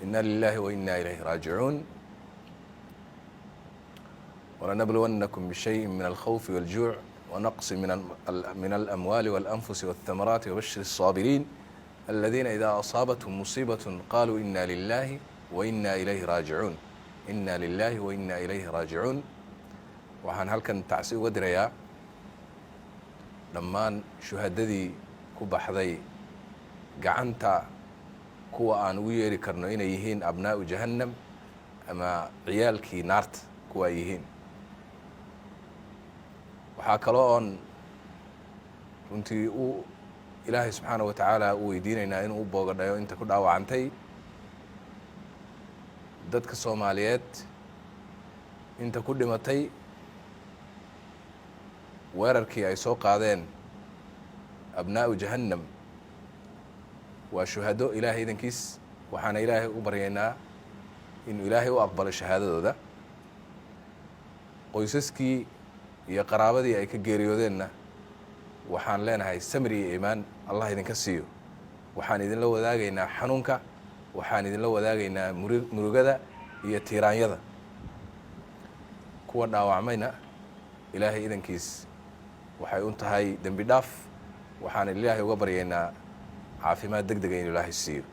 إنا لله وإنا إليه راجعون ولنبلونكم بشيء من الخوف والجوع ونقص من الأموال والأنفس والثمرات وبشر الصابرين الذين إذا أصابتهم مصيبة قالوا إنا لله وإنا إليه راجعون إنا لله وإنا إليه راجعون. waxaan halkan tacsi uga dirayaa dhammaan shuhadadii ku baxday gacanta kuwa aan ugu yeeri karno inay yihiin abnaa'u jahannam ama ciyaalkii naarta kuwa ay yihiin. waxaa kaloo oon runtii ilaahay subxaanaه wa tacaala u weydiinaynaa inuu u boogadhayo inta ku dhaawacantay dadka soomaaliyeed, inta ku dhimatay weerarkii ay soo qaadeen abnaa'u jahannam. waa shuhado ilaahay idankiis, waxaana ilaahay u baryaynaa inuu ilaahay u aqbalo shahaadadooda. qoysaskii iyo qaraabadii ay ka geeriyoodeenna waxaan leenahay samri iyo iimaan allah idinka siiyo. waxaan idinla wadaagaynaa xanuunka, waxaan idinla wadaagaynaa murugada iyo tiiraanyada. kuwa dhaawacmayna ilaahay idankiis waxay un tahay dembi dhaaf, waxaan ilaahay uga baryaynaa caafimaad deg dega inuu ilaahay siiyo.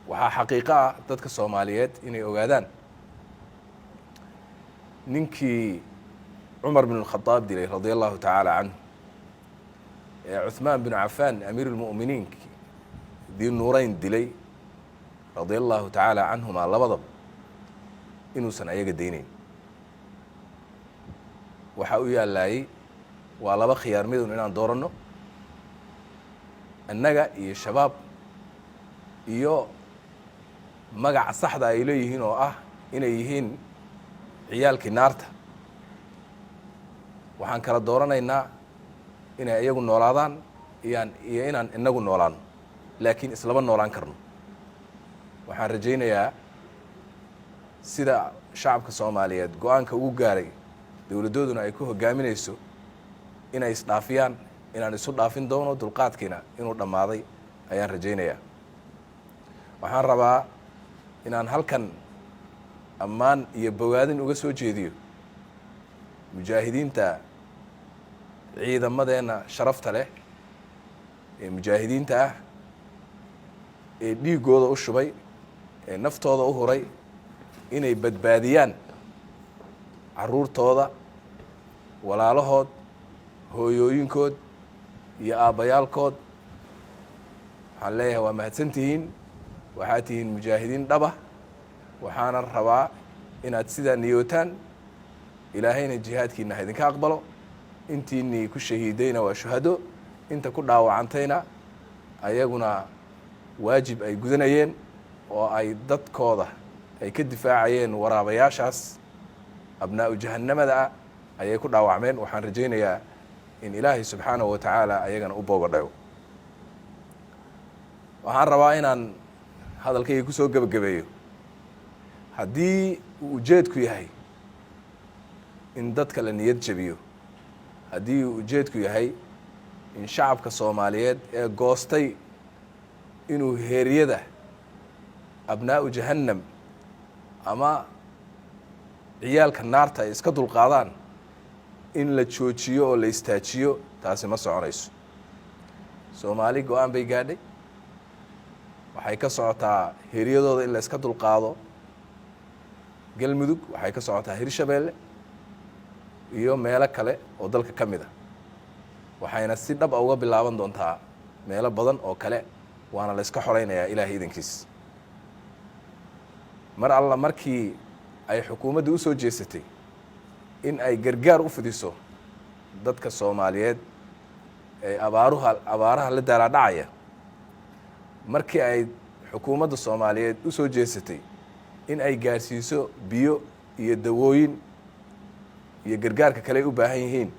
waxaa xaqiiqo ah dadka soomaaliyeed inay ogaadaan ninkii cumar bin اlkhadaab dilay radia allahu tacaala canhu ee cuثmaan bin cafaan amiir اlmu'miniin dii nuurayn dilay radia allahu tacaala canhumaa labadaba inuusan ayaga daynayn. waxaa u yaallaayey waa laba khiyaar midun inaan dooranno, annaga iyo shabaab iyo magaca saxda ay leeyihiin oo ah inay yihiin ciyaalkii naarta. waxaan kala dooranaynaa inay iyagu noolaadaan iyo inaan inagu noolaano, laakiin islama noolaan karno. waxaan rajaynayaa sida shacabka soomaaliyeed go-aanka ugu gaaray dowladdooduna ay ku hogaaminayso inay isdhaafiyaan, inaan isu dhaafin doono, dulqaadkiina inuu dhammaaday ayaan rajaynayaa. waxaan rabaa inaan halkan ammaan iyo bogaadin uga soo jeediyo mujaahidiinta ciidamadeenna sharafta leh ee mujaahidiinta ah ee dhiiggooda u shubay, ee naftooda u huray inay badbaadiyaan carruurtooda, walaalahood, hooyooyinkood iyo aabbayaalkood. waxaan leeyahay waa mahadsan tihiin, waxaad tihiin mujaahidiin dhaba. waxaana rabaa inaad sidaa niyootaan, ilaahayna jihaadkiina ha idinka aqbalo. intiinii ku shahiidayna waa shuhado, inta ku dhaawacantayna ayaguna waajib ay gudanayeen oo ay dadkooda ay ka difaacayeen waraabayaashaas abnaa'u jahannamada ah ayay ku dhaawacmeen. waxaan rajaynayaa in ilaahay subxaanahu wa tacaala ayagana u boogadhayo. waxaan rabaa inaan hadalkayga ku soo gebagabeeyo. haddii uu ujeedku yahay in dadka la niyad jabiyo, haddii uu ujeedku yahay in shacabka soomaaliyeed ee goostay inuu heeryada abnaa'u jahannam ama ciyaalka naarta ay iska dulqaadaan in la joojiyo oo la istaajiyo, taasi ma soconayso. soomaali go-aan bay gaadhay, waxay ka socotaa heeryadooda in la iska dulqaado. galmudug waxay ka socotaa hirshabeelle iyo meelo kale oo dalka ka mid a, waxayna si dhab a uga bilaaban doontaa meelo badan oo kale, waana la iska xoraynayaa ilaahay idankiis. mar alla markii ay xukuumadda u soo jeesatay in ay gargaar u fidiso dadka soomaaliyeed ee abaaraha la daalaadhacaya, markii ay xukuumadda soomaaliyeed u soo jeesatay in ay gaarsiiso biyo iyo dawooyin iyo gargaarka kale ay u baahan yihiin,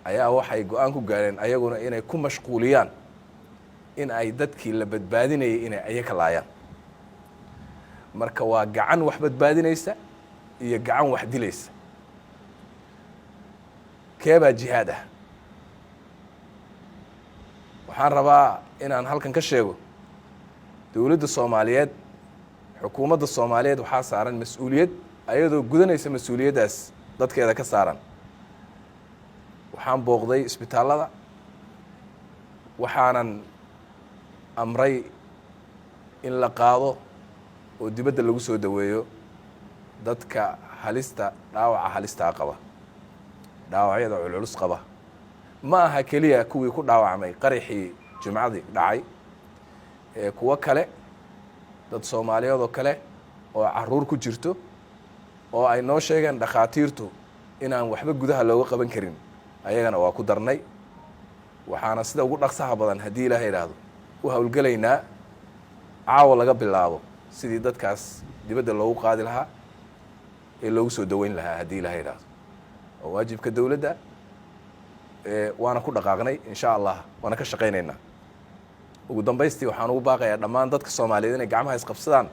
ayaa waxay go-aan ku gaareen ayaguna inay ku mashquuliyaan in ay dadkii la badbaadinayay inay ayaga laayaan. marka waa gacan wax badbaadinaysa iyo gacan wax dilaysa. keebaa jihaad ah? waxaan rabaa inaan halkan ka sheego dowladda Soomaaliyeed xukuumadda Soomaaliyeed waxaa saaran mas'uuliyad ayadoo gudanaysa mas'uuliyadaas dadkeeda ka saaran waxaan booqday isbitaalada waxaanan amray in la qaado oo dibadda lagu soo daweeyo dadka dhaawaca halista qaba dhaawacyada culus qaba ma aha kaliya kuwii ku dhaawacmay qaraxii jumcadii dhacay kuwa kale dad Soomaaliyeed oo kale oo caruur ku jirto oo ay noo sheegeen dhakhaatiirtu inaan waxba gudaha looga qaban karin ayagana waa ku darnay waxaana sida ugu dhaqsaha badan haddii Ilaahay yiraahdo u hawlgalaynaa caawa laga bilaabo sidii dadkaas dibadda loogu qaadi lahaa ee loogu soo daweyn lahaa haddii Ilaahay yiraahdo oo waajibka dawladda waana ku dhaqaaqnay insha Allah waana ka shaqeynaynaa ugu dambeystii waxaan ugu baaqayaa dhammaan dadka Soomaaliyeed inay gacmaha isqabsadaan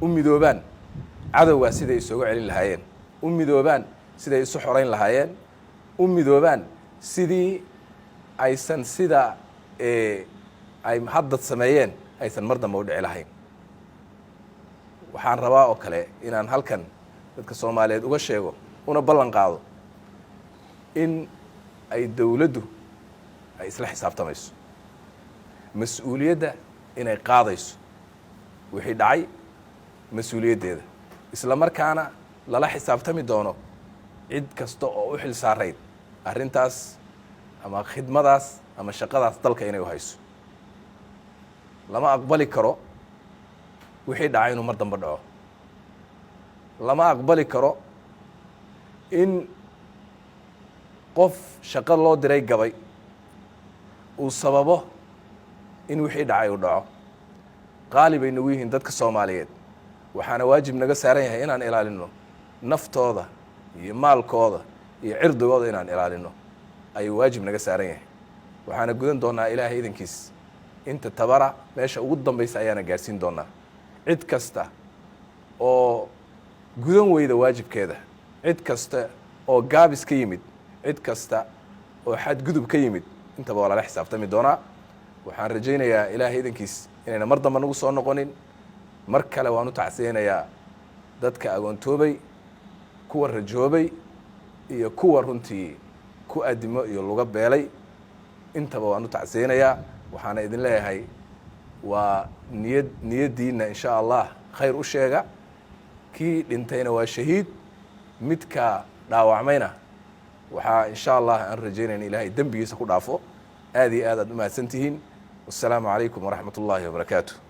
u midoobaan cadawga siday isugu celin lahaayeen u midoobaan siday isu xoreyn lahaayeen u midoobaan sidii aysan sida ay hadda sameeyeen aysan mar dambe u dhici lahayn waxaan rabaa oo kale inaan halkan dadka Soomaaliyeed uga sheego una ballan qaado in ay dawladdu ay isla xisaabtamayso mas'uuliyadda inay qaadayso wixii dhacay mas'uuliyaddeeda isla markaana lala xisaabtami doono cid kasta oo u xil saarayd arrintaas ama khidmadaas ama shaqadaas dalka inay u hayso lama aqbali karo wixii dhacay inuu mar dambe dhaco lama aqbali karo in qof shaqo loo diray gabay uu sababo in wixii dhacay uu dhaco qaali bay nagu yihiin dadka Soomaaliyeed waxaana waajib naga saaran yahay inaan ilaalino naftooda iyo maalkooda iyo cirdigooda inaan ilaalino ayuu waajib naga saaran yahay waxaana gudan doonaa Ilaahay idinkiis inta tabara meesha ugu dambaysa ayaana gaarsiin doonaa cid kasta oo gudan weyda waajibkeeda cid kasta oo gaabis ka yimid cid kasta oo xadgudub ka yimid intaba waa lala xisaabtami doonaa waxaan rajaynayaa Ilaahay idinkiis inayna mar dambe nagu soo noqonin mar kale waan u tacsiyeynayaa dadka agoontoobay kuwa rajoobay iyo kuwa runtii ku adimo iyo luga beelay intaba waan u tacsiyeynayaa waxaana idin leeyahay waa niyadiina insha Allah khayr u sheega kii dhintayna waa shahiid midka dhaawacmayna waxaa insha Allah aan rajaynayna Ilaahay dambigiisa ku dhaafo aad iyo aad u mahadsantihiin والسلام عليكم ورحمة الله وبركاته